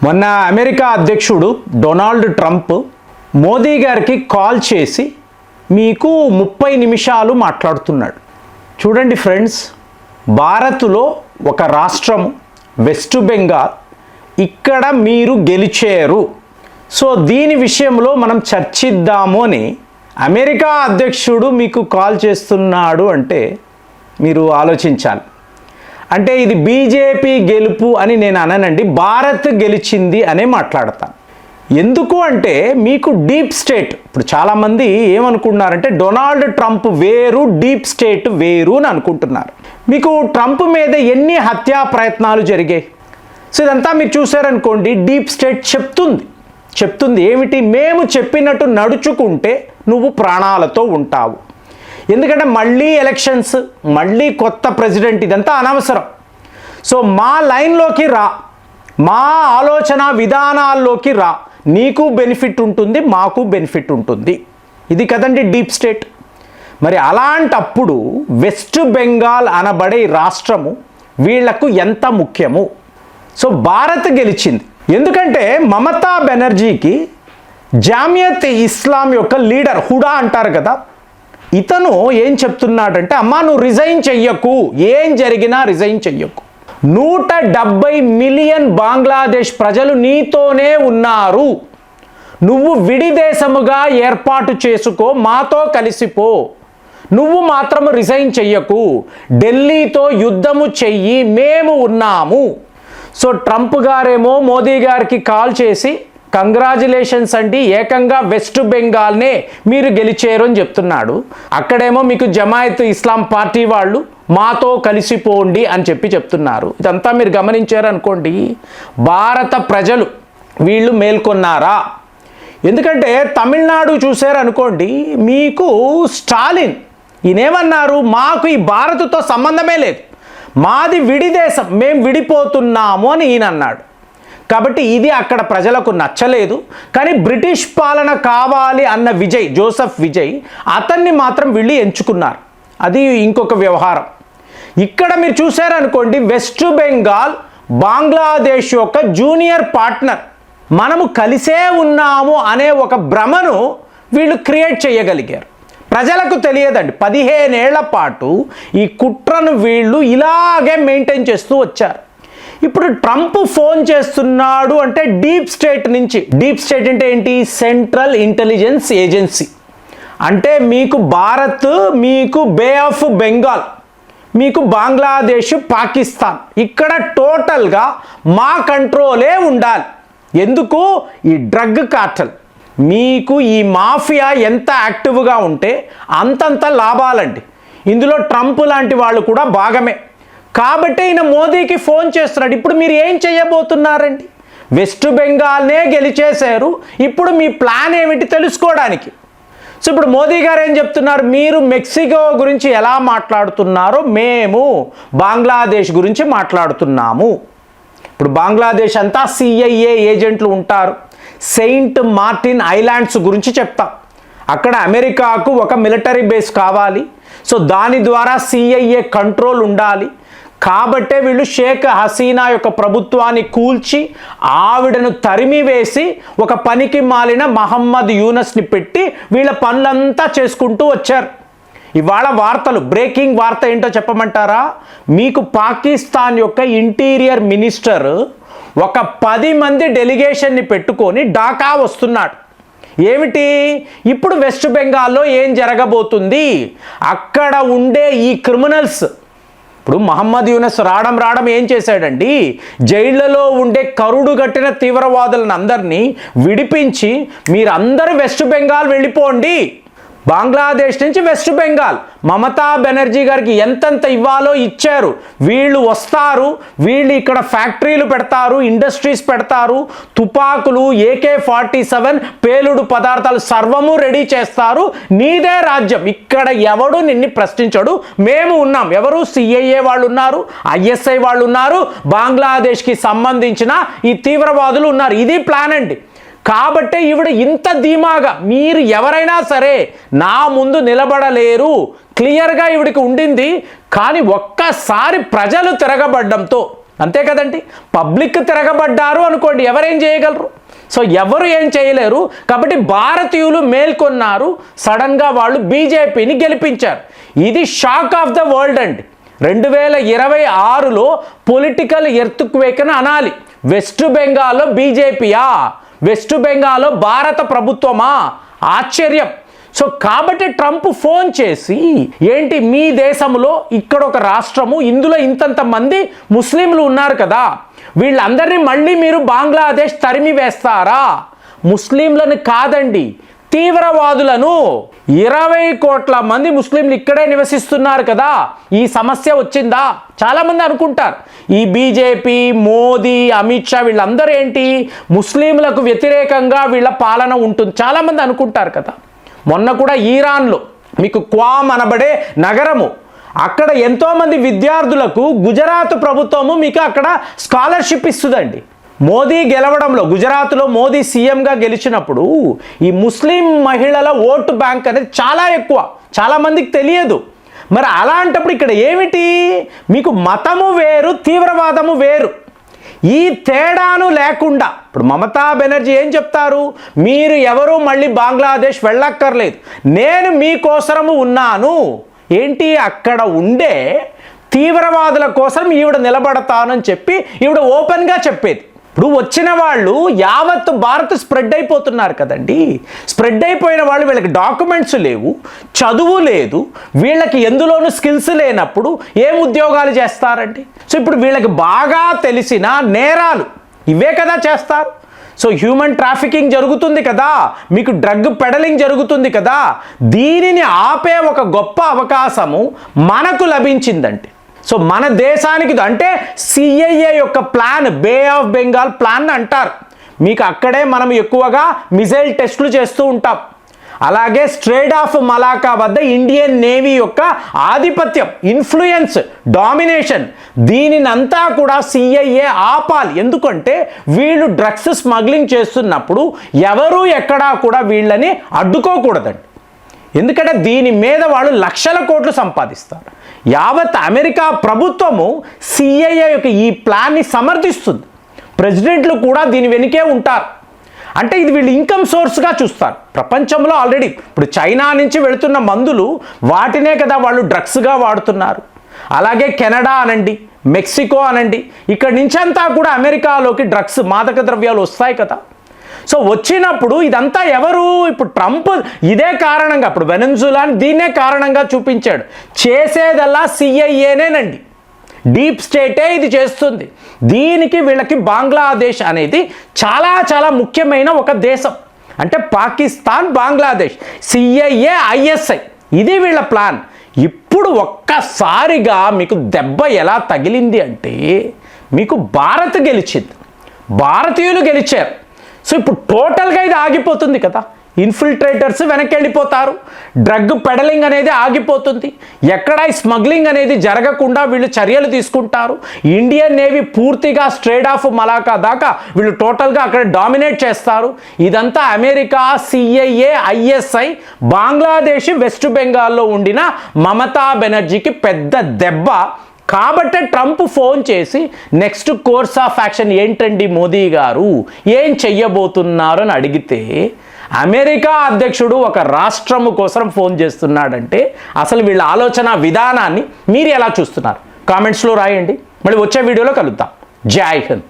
మొన్న అమెరికా అధ్యక్షుడు Donald Trump Modi గారికి కాల్ చేసి మీకు 30 నిమిషాలు మాట్లాడుతున్నాడు. చూడండి ఫ్రెండ్స్, భారత్లో ఒక రాష్ట్రం వెస్ట్ బెంగాల్, ఇక్కడ మీరు గెలిచారు. సో దీని విషయంలో మనం చర్చిద్దాము అని అమెరికా అధ్యక్షుడు మీకు కాల్ చేస్తున్నాడు అంటే మీరు ఆలోచించాలి. అంటే ఇది బీజేపీ గెలుపు అని నేను అననండి, భారత్ గెలిచింది అనే మాట్లాడతాను. ఎందుకు అంటే మీకు డీప్ స్టేట్, ఇప్పుడు చాలామంది ఏమనుకుంటున్నారంటే డొనాల్డ్ ట్రంప్ వేరు, డీప్ స్టేట్ వేరు అని అనుకుంటున్నారు. మీకు ట్రంప్ మీద ఎన్ని హత్యా ప్రయత్నాలు జరిగాయి. సో ఇదంతా మీరు చూసారనుకోండి, డీప్ స్టేట్ చెప్తుంది ఏమిటి, మేము చెప్పినట్టు నడుచుకుంటే నువ్వు ప్రాణాలతో ఉంటావు. ఎందుకంటే మళ్ళీ ఎలక్షన్స్, మళ్ళీ కొత్త ప్రెసిడెంట్, ఇదంతా అనవసరం. సో మా లైన్లోకి రా, మా ఆలోచన విధానాల్లోకి రా, నీకు బెనిఫిట్ ఉంటుంది, మాకు బెనిఫిట్ ఉంటుంది. ఇది కదండి డీప్ స్టేట్. మరి అలాంటప్పుడు వెస్ట్ బెంగాల్ అనబడే రాష్ట్రము వీళ్లకు ఎంత ముఖ్యము. సో భారత్ గెలిచింది ఎందుకంటే మమతా బెనర్జీకి జామియత్ ఇస్లాం యొక్క లీడర్ హుడా అంటారు కదా, ఇతను ఏం చెప్తున్నాడంటే, అమ్మా నువ్వు రిజైన్ చెయ్యకు, ఏం జరిగినా రిజైన్ చెయ్యకు, 170 మిలియన్ బంగ్లాదేశ్ ప్రజలు నీతోనే ఉన్నారు, నువ్వు విడి దేశముగా ఏర్పాటు చేసుకో, మాతో కలిసిపో, నువ్వు మాత్రం రిజైన్ చెయ్యకు, ఢిల్లీతో యుద్ధము చెయ్యి, మేము ఉన్నాము. సో ట్రంప్ గారేమో మోదీ గారికి కాల్ చేసి కంగ్రాచులేషన్స్ అండి, ఏకంగా వెస్ట్ బెంగాల్నే మీరు గెలిచారు అని చెప్తున్నాడు. అక్కడేమో మీకు జమాయత్ ఇస్లాం పార్టీ వాళ్ళు మాతో కలిసిపోండి అని చెప్తున్నారు. ఇదంతా మీరు గమనించారనుకోండి, భారత ప్రజలు వీళ్ళు మేల్కొన్నారా. ఎందుకంటే తమిళనాడు చూశారనుకోండి, మీకు స్టాలిన్ ఈయనేమన్నారు, మాకు ఈ భారత్తో సంబంధమే లేదు, మాది విడి దేశం, మేము విడిపోతున్నాము అని ఈయన అన్నాడు. కాబట్టి ఇది అక్కడ ప్రజలకు నచ్చలేదు. కానీ బ్రిటిష్ పాలన కావాలి అన్న జోసెఫ్ విజయ్ అతన్ని మాత్రం వీళ్ళు ఎంచుకున్నారు. అది ఇంకొక వ్యవహారం. ఇక్కడ మీరు చూశారనుకోండి, వెస్ట్ బెంగాల్ బంగ్లాదేశ్ యొక్క జూనియర్ పార్ట్నర్, మనము కలిసే ఉన్నాము అనే ఒక భ్రమను వీళ్ళు క్రియేట్ చేయగలిగారు. ప్రజలకు తెలియదండి, 15 ఏళ్ల పాటు ఈ కుట్రను వీళ్ళు ఇలాగే మెయింటైన్ చేస్తూ వచ్చారు. ఇప్పుడు ట్రంప్ ఫోన్ చేస్తున్నాడు అంటే డీప్ స్టేట్ నుంచి. డీప్ స్టేట్ అంటే ఏంటి, సెంట్రల్ ఇంటెలిజెన్స్ ఏజెన్సీ. అంటే మీకు భారత్, మీకు బే ఆఫ్ బెంగాల్, మీకు బంగ్లాదేశ్, పాకిస్తాన్, ఇక్కడ టోటల్గా మా కంట్రోలే ఉండాలి. ఎందుకు, ఈ డ్రగ్ కార్టెల్, మీకు ఈ మాఫియా ఎంత యాక్టివ్గా ఉంటే అంతంత లాభాలండి. ఇందులో ట్రంప్ లాంటి వాళ్ళు కూడా భాగమే. కాబట్టి ఈయన మోదీకి ఫోన్ చేస్తున్నాడు. ఇప్పుడు మీరు ఏం చేయబోతున్నారండి, వెస్ట్ బెంగాల్నే గెలిచేశారు, ఇప్పుడు మీ ప్లాన్ ఏమిటి తెలుసుకోవడానికి. సో ఇప్పుడు మోదీ గారు ఏం చెప్తున్నారు, మీరు మెక్సికో గురించి ఎలా మాట్లాడుతున్నారో మేము బంగ్లాదేశ్ గురించి మాట్లాడుతున్నాము. ఇప్పుడు బంగ్లాదేశ్ అంతా CIA ఏజెంట్లు ఉంటారు. సెయింట్ మార్టిన్ ఐలాండ్స్ గురించి చెప్తాం. అక్కడ అమెరికాకు ఒక మిలిటరీ బేస్ కావాలి. సో దాని ద్వారా CIA కంట్రోల్ ఉండాలి. కాబట్టే వీళ్ళు షేక్ హసీనా యొక్క ప్రభుత్వాన్ని కూల్చి ఆవిడను తరిమి వేసి ఒక పనికి మాలిన మహమ్మద్ యూనస్ని పెట్టి వీళ్ళ పనులంతా చేసుకుంటూ వచ్చారు. ఇవాళ వార్తలు, బ్రేకింగ్ వార్త ఏంటో చెప్పమంటారా, మీకు పాకిస్తాన్ యొక్క ఇంటీరియర్ మినిస్టర్ ఒక 10 మంది డెలిగేషన్ని పెట్టుకొని ఢాకా వస్తున్నాడు. ఏమిటి, ఇప్పుడు వెస్ట్ బెంగాల్లో ఏం జరగబోతుంది, అక్కడ ఉండే ఈ క్రిమినల్స్, ఇప్పుడు మహమ్మద్ యూనస్ రావడం ఏం చేశాడండి, జైళ్లలో ఉండే కరుడు గట్టిన తీవ్రవాదులను అందరినీ విడిపించి మీరందరూ వెస్ట్ బెంగాల్ వెళ్ళిపోండి, బంగ్లాదేశ్ నుంచి వెస్ట్ బెంగాల్, మమతా బెనర్జీ గారికి ఎంతెంత ఇవ్వాలో ఇచ్చారు, వీళ్ళు వస్తారు, వీళ్ళు ఇక్కడ ఫ్యాక్టరీలు పెడతారు, ఇండస్ట్రీస్ పెడతారు, తుపాకులు, AK-47 పేలుడు పదార్థాలు సర్వము రెడీ చేస్తారు, నీదే రాజ్యం, ఇక్కడ ఎవడు నిన్ను ప్రశ్నించడు, మేము ఉన్నాం. ఎవరు, CIA వాళ్ళు ఉన్నారు, ISI వాళ్ళు ఉన్నారు, బంగ్లాదేశ్కి సంబంధించిన ఈ తీవ్రవాదులు ఉన్నారు. ఇది ప్లాన్ అండి. కాబట్టే ఈవిడ ఇంత ధీమాగా, మీరు ఎవరైనా సరే నా ముందు నిలబడలేరు, క్లియర్గా ఈవిడికి ఉండింది. కానీ ఒక్కసారి ప్రజలు తిరగబడ్డంతో అంతే కదండి. పబ్లిక్ తిరగబడ్డారు అనుకోండి, ఎవరేం చేయగలరు? సో ఎవరు ఏం చేయలేరు. కాబట్టి భారతీయులు మేల్కొన్నారు, సడన్గా వాళ్ళు బీజేపీని గెలిపించారు. ఇది షాక్ ఆఫ్ ద వరల్డ్ అండి. 2026లో పొలిటికల్ ఎర్త్క్వేక్ అని అనాలి. వెస్ట్ బెంగాల్లో బీజేపీయా, వెస్ట్ బెంగాల్లో భారత ప్రభుత్వమా? ఆశ్చర్యం. సో కాబట్టి ట్రంప్ ఫోన్ చేసి, ఏంటి మీ దేశంలో ఇక్కడ ఒక రాష్ట్రము, ఇందులో ఇంతంత మంది ముస్లింలు ఉన్నారు కదా, వీళ్ళందరినీ మళ్ళీ మీరు బంగ్లాదేశ్ తరిమి వేస్తారా? ముస్లింలను కాదండి, తీవ్రవాదులను. 20 కోట్ల మంది ముస్లింలు ఇక్కడే నివసిస్తున్నారు కదా, ఈ సమస్య వచ్చిందా? చాలామంది అనుకుంటారు ఈ బీజేపీ, మోదీ, అమిత్ షా వీళ్ళందరూ ఏంటి, ముస్లింలకు వ్యతిరేకంగా వీళ్ళ పాలన ఉంటుంది, చాలామంది అనుకుంటారు కదా. మొన్న కూడా ఈరాన్లో మీకు క్వామ్ అనబడే నగరము, అక్కడ ఎంతోమంది విద్యార్థులకు గుజరాత్ ప్రభుత్వము మీకు అక్కడ స్కాలర్షిప్ ఇస్తుందండి. మోదీ గెలవడంలో, గుజరాత్లో మోదీ సీఎంగా గెలిచినప్పుడు ఈ ముస్లిం మహిళల ఓటు బ్యాంక్ అనేది చాలా ఎక్కువ, చాలామందికి తెలియదు. మరి అలాంటప్పుడు ఇక్కడ ఏమిటి, మీకు మతము వేరు, తీవ్రవాదము వేరు, ఈ తేడాను లేకుండా ఇప్పుడు మమతా బెనర్జీ ఏం చెప్తారు, మీరు ఎవరు మళ్ళీ బంగ్లాదేశ్ వెళ్ళక్కర్లేదు, నేను మీకోసము ఉన్నాను. ఏంటి, అక్కడ ఉండే తీవ్రవాదుల కోసం ఈవిడ నిలబడతానని చెప్పి ఈవిడ ఓపెన్గా చెప్పేది. ఇప్పుడు వచ్చిన వాళ్ళు యావత్ భారత్ స్ప్రెడ్ అయిపోతున్నారు కదండి. స్ప్రెడ్ అయిపోయిన వాళ్ళు, వీళ్ళకి డాక్యుమెంట్స్ లేవు, చదువు లేదు, వీళ్ళకి ఎందులోనూ స్కిల్స్ లేనప్పుడు ఏం ఉద్యోగాలు చేస్తారండి? సో ఇప్పుడు వీళ్ళకి బాగా తెలిసిన నేరాలు ఇవే కదా చేస్తారు. సో హ్యూమన్ ట్రాఫికింగ్ జరుగుతుంది కదా, మీకు డ్రగ్ పెడలింగ్ జరుగుతుంది కదా, దీనిని ఆపే ఒక గొప్ప అవకాశము మనకు లభించిందండి. సో మన దేశానికి, అంటే సిఐఏ యొక్క plan, bay of Bengal plan అంటారు. మీకు అక్కడే మనం ఎక్కువగా మిసైల్ టెస్టులు చేస్తూ ఉంటాం. అలాగే స్ట్రేట్ ఆఫ్ మలాకా వద్ద ఇండియన్ నేవీ యొక్క ఆధిపత్యం, ఇన్ఫ్లుయెన్స్, డామినేషన్, దీనినంతా కూడా సిఐఏ ఆపాలి. ఎందుకంటే వీళ్ళు డ్రగ్స్ స్మగ్లింగ్ చేస్తున్నప్పుడు ఎవరు ఎక్కడా కూడా వీళ్ళని అడ్డుకోకూడదండి. ఎందుకంటే దీని మీద వాళ్ళు లక్షల కోట్లు సంపాదిస్తారు. యావత్ అమెరికా ప్రభుత్వము సిఐఏ యొక్క ఈ ప్లాన్ని సమర్థిస్తుంది. ప్రెసిడెంట్లు కూడా దీని వెనుకే ఉంటారు. అంటే ఇది వీళ్ళు ఇన్కమ్ సోర్స్గా చూస్తారు. ప్రపంచంలో ఆల్రెడీ ఇప్పుడు చైనా నుంచి వెళుతున్న మందులు, వాటినే కదా వాళ్ళు డ్రగ్స్గా వాడుతున్నారు. అలాగే కెనడా అనండి, మెక్సికో అనండి, ఇక్కడి నుంచి అంతా కూడా అమెరికాలోకి డ్రగ్స్, మాదక ద్రవ్యాలు వస్తాయి కదా. సో వచ్చినప్పుడు ఇదంతా ఎవరు, ఇప్పుడు ట్రంప్ ఇదే కారణంగా, ఇప్పుడు వెనెజులాని దీన్నే కారణంగా చూపించాడు. చేసేదల్లా సిఐఏనేనండి, డీప్ స్టేటే ఇది చేస్తుంది. దీనికి వీళ్ళకి బంగ్లాదేశ్ అనేది చాలా చాలా ముఖ్యమైన ఒక దేశం. అంటే పాకిస్తాన్, బంగ్లాదేశ్, సిఐఏ, ఐఎస్ఐ, ఇది వీళ్ళ ప్లాన్. ఇప్పుడు ఒక్కసారిగా మీకు దెబ్బ ఎలా తగిలింది అంటే, మీకు భారత్ గెలిచింది, భారతీయులు గెలిచారు. సో ఇప్పుడు టోటల్గా ఇది ఆగిపోతుంది కదా. ఇన్ఫిల్ట్రేటర్స్ వెనక్కి వెళ్ళిపోతారు, డ్రగ్ పెడలింగ్ అనేది ఆగిపోతుంది, ఎక్కడ స్మగ్లింగ్ అనేది జరగకుండా వీళ్ళు చర్యలు తీసుకుంటారు. ఇండియన్ నేవీ పూర్తిగా స్ట్రేట్ ఆఫ్ మలాకా దాకా వీళ్ళు టోటల్గా అక్కడ డామినేట్ చేస్తారు. ఇదంతా America, CIA, ISI, Bangladesh, west బెంగాల్లో ఉండిన మమతా బెనర్జీకి పెద్ద దెబ్బ. కాబట్టే ట్రంప్ ఫోన్ చేసి నెక్స్ట్ కోర్స్ ఆఫ్ యాక్షన్ ఏంటండి మోదీ గారు, ఏం చెయ్యబోతున్నారు అని అడిగితే, అమెరికా అధ్యక్షుడు ఒక రాష్ట్రము కోసం ఫోన్ చేస్తున్నాడంటే అసలు వీళ్ళ ఆలోచన విధానాన్ని మీరు ఎలా చూస్తున్నారు? కామెంట్స్లో రాయండి. మళ్ళీ వచ్చే వీడియోలో కలుద్దాం. జై హింద్.